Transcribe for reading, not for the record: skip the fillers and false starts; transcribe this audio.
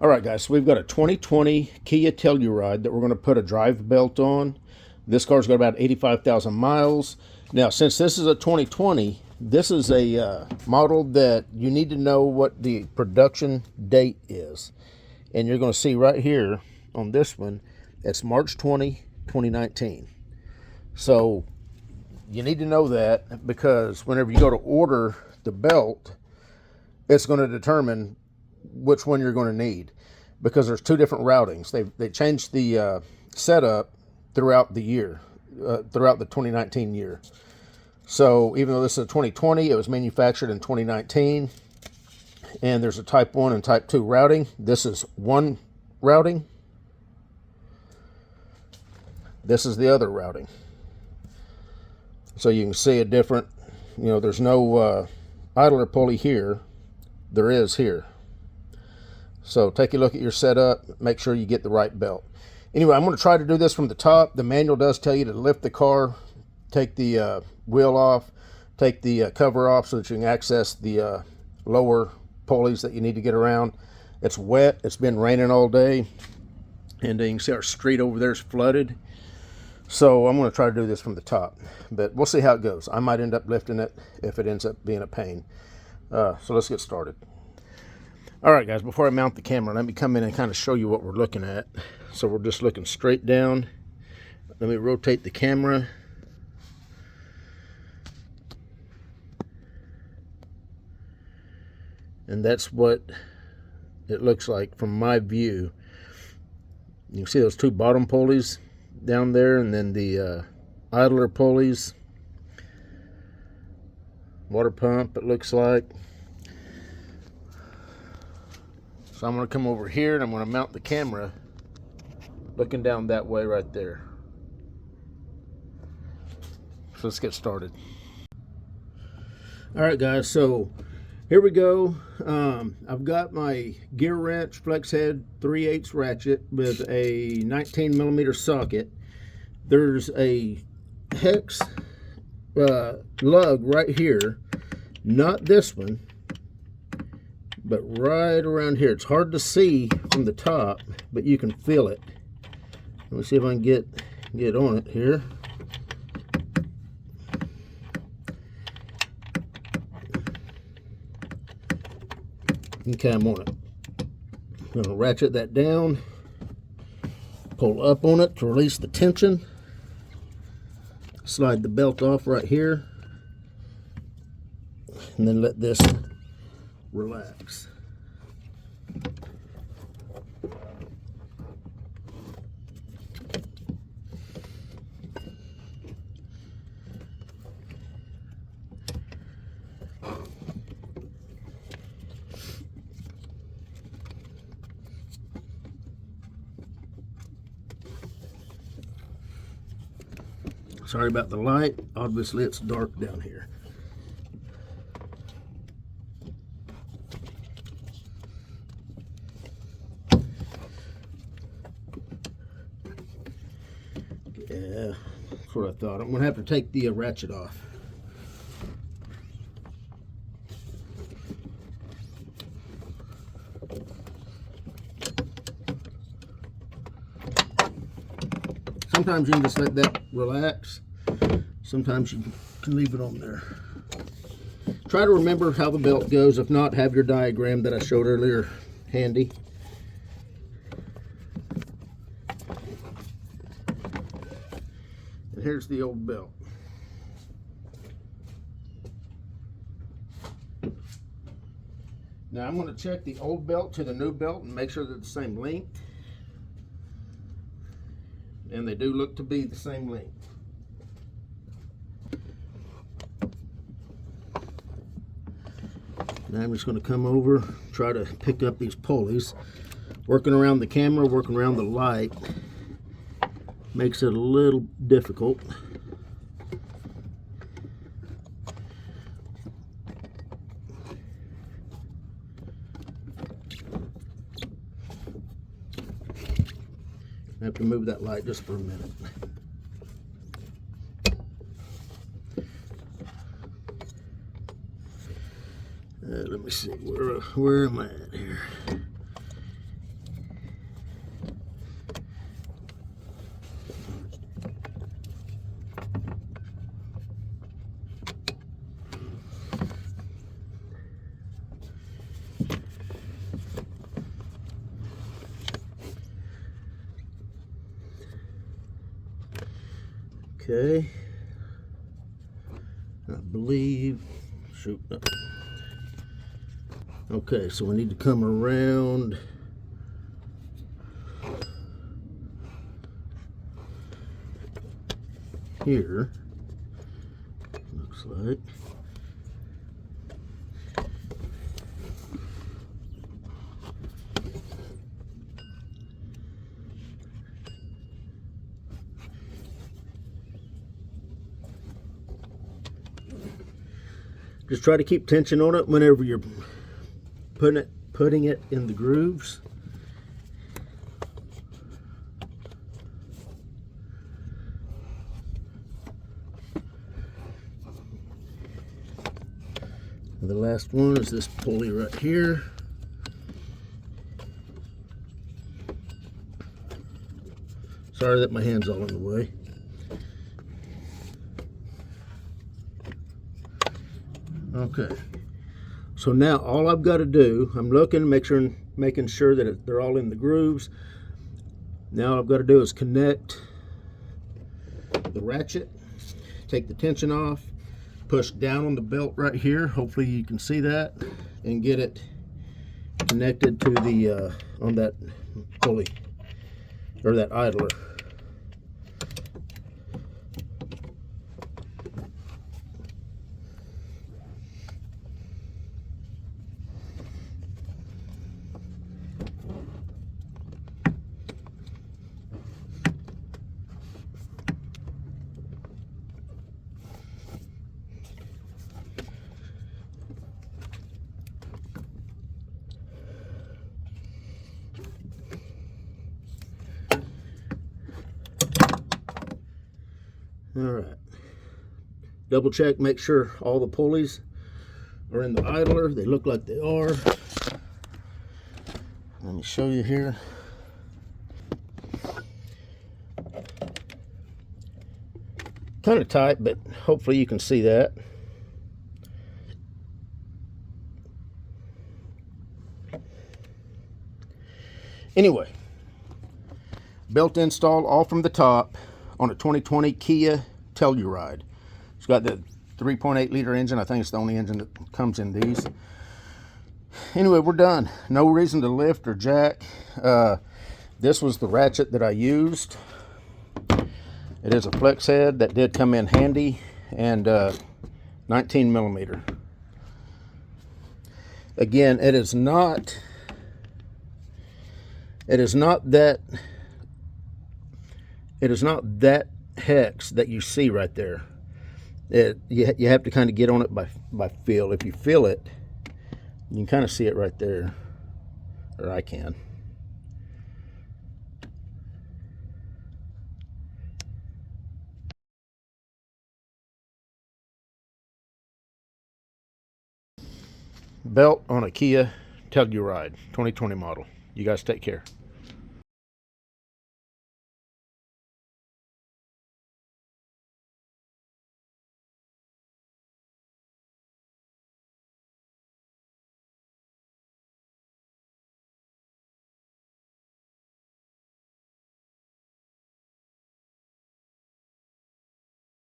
All right, guys, so we've got a 2020 Kia Telluride that we're going to put a drive belt on. This car's got about 85,000 miles. Now, since this is a 2020, this is a model that you need to know what the production date is. And you're going to see right here on this one, it's March 20, 2019. So you need to know that, because whenever you go to order the belt, it's going to determine which one you're going to need, because there's two different routings. They changed the setup throughout the year, throughout the 2019 year. So even though this is a 2020, it was manufactured in 2019, and there's a type 1 and type 2 routing. This is one routing. This is the other routing. So you can see a different, there's no idler pulley here. There is here. So take a look at your setup, make sure you get the right belt. Anyway, I'm going to try to do this from the top. The manual does tell you to lift the car, take the wheel off, take the cover off so that you can access the lower pulleys that you need to get around. It's wet, it's been raining all day, and you can see our street over there is flooded. So I'm going to try to do this from the top, but we'll see how it goes. I might end up lifting it if it ends up being a pain. So let's get started. All right, guys, before I mount the camera, let me come in and kind of show you what we're looking at. So we're just looking straight down. Let me rotate the camera. And that's what it looks like from my view. You can see those two bottom pulleys down there, and then the idler pulleys. Water pump, it looks like. So I'm going to come over here and I'm going to mount the camera looking down that way right there. So let's get started. All right, guys, so here we go. I've got my GEARWRENCH flex head 3/8 ratchet with a 19mm socket. There's a hex lug right here, not this one, but right around here. It's hard to see from the top, but you can feel it. Let me see if I can get on it here. Okay, I'm on it. I'm going to ratchet that down, pull up on it to release the tension, slide the belt off right here, and then let this relax. Sorry about the light. Obviously it's dark down here. Yeah, that's what I thought. I'm going to have to take the ratchet off. Sometimes you can just let that relax. Sometimes you can leave it on there. Try to remember how the belt goes. If not, have your diagram that I showed earlier handy. And here's the old belt. Now I'm going to check the old belt to the new belt and make sure they're the same length. And they do look to be the same length. Now I'm just going to come over, try to pick up these pulleys. Working around the camera, working around the light makes it a little difficult. I have to move that light just for a minute. Let me see, where am I at here? Okay. I believe, shoot. Okay, so we need to come around here, looks like. Just try to keep tension on it whenever you're putting it in the grooves. And the last one is this pulley right here. Sorry that my hand's all in the way. Okay, so now all I've got to do, I'm looking, making sure that they're all in the grooves. Now all I've got to do is connect the ratchet, take the tension off, push down on the belt right here, hopefully you can see that, and get it connected to the on that pulley or that idler. All right, double check, make sure all the pulleys are in the idler. They look like they are. Let me show you here. Kind of tight, but hopefully you can see that. Anyway, belt install all from the top on a 2020 Kia Telluride. It's got the 3.8 liter engine. I think it's the only engine that comes in these. Anyway, we're done. No reason to lift or jack. This was the ratchet that I used. It is a flex head that did come in handy, and 19 millimeter. Again, it is not that hex that you see right there. You have to kind of get on it by feel. If you feel it, you can kind of see it right there, or I can. Belt on a Kia Telluride 2020 model. You guys take care.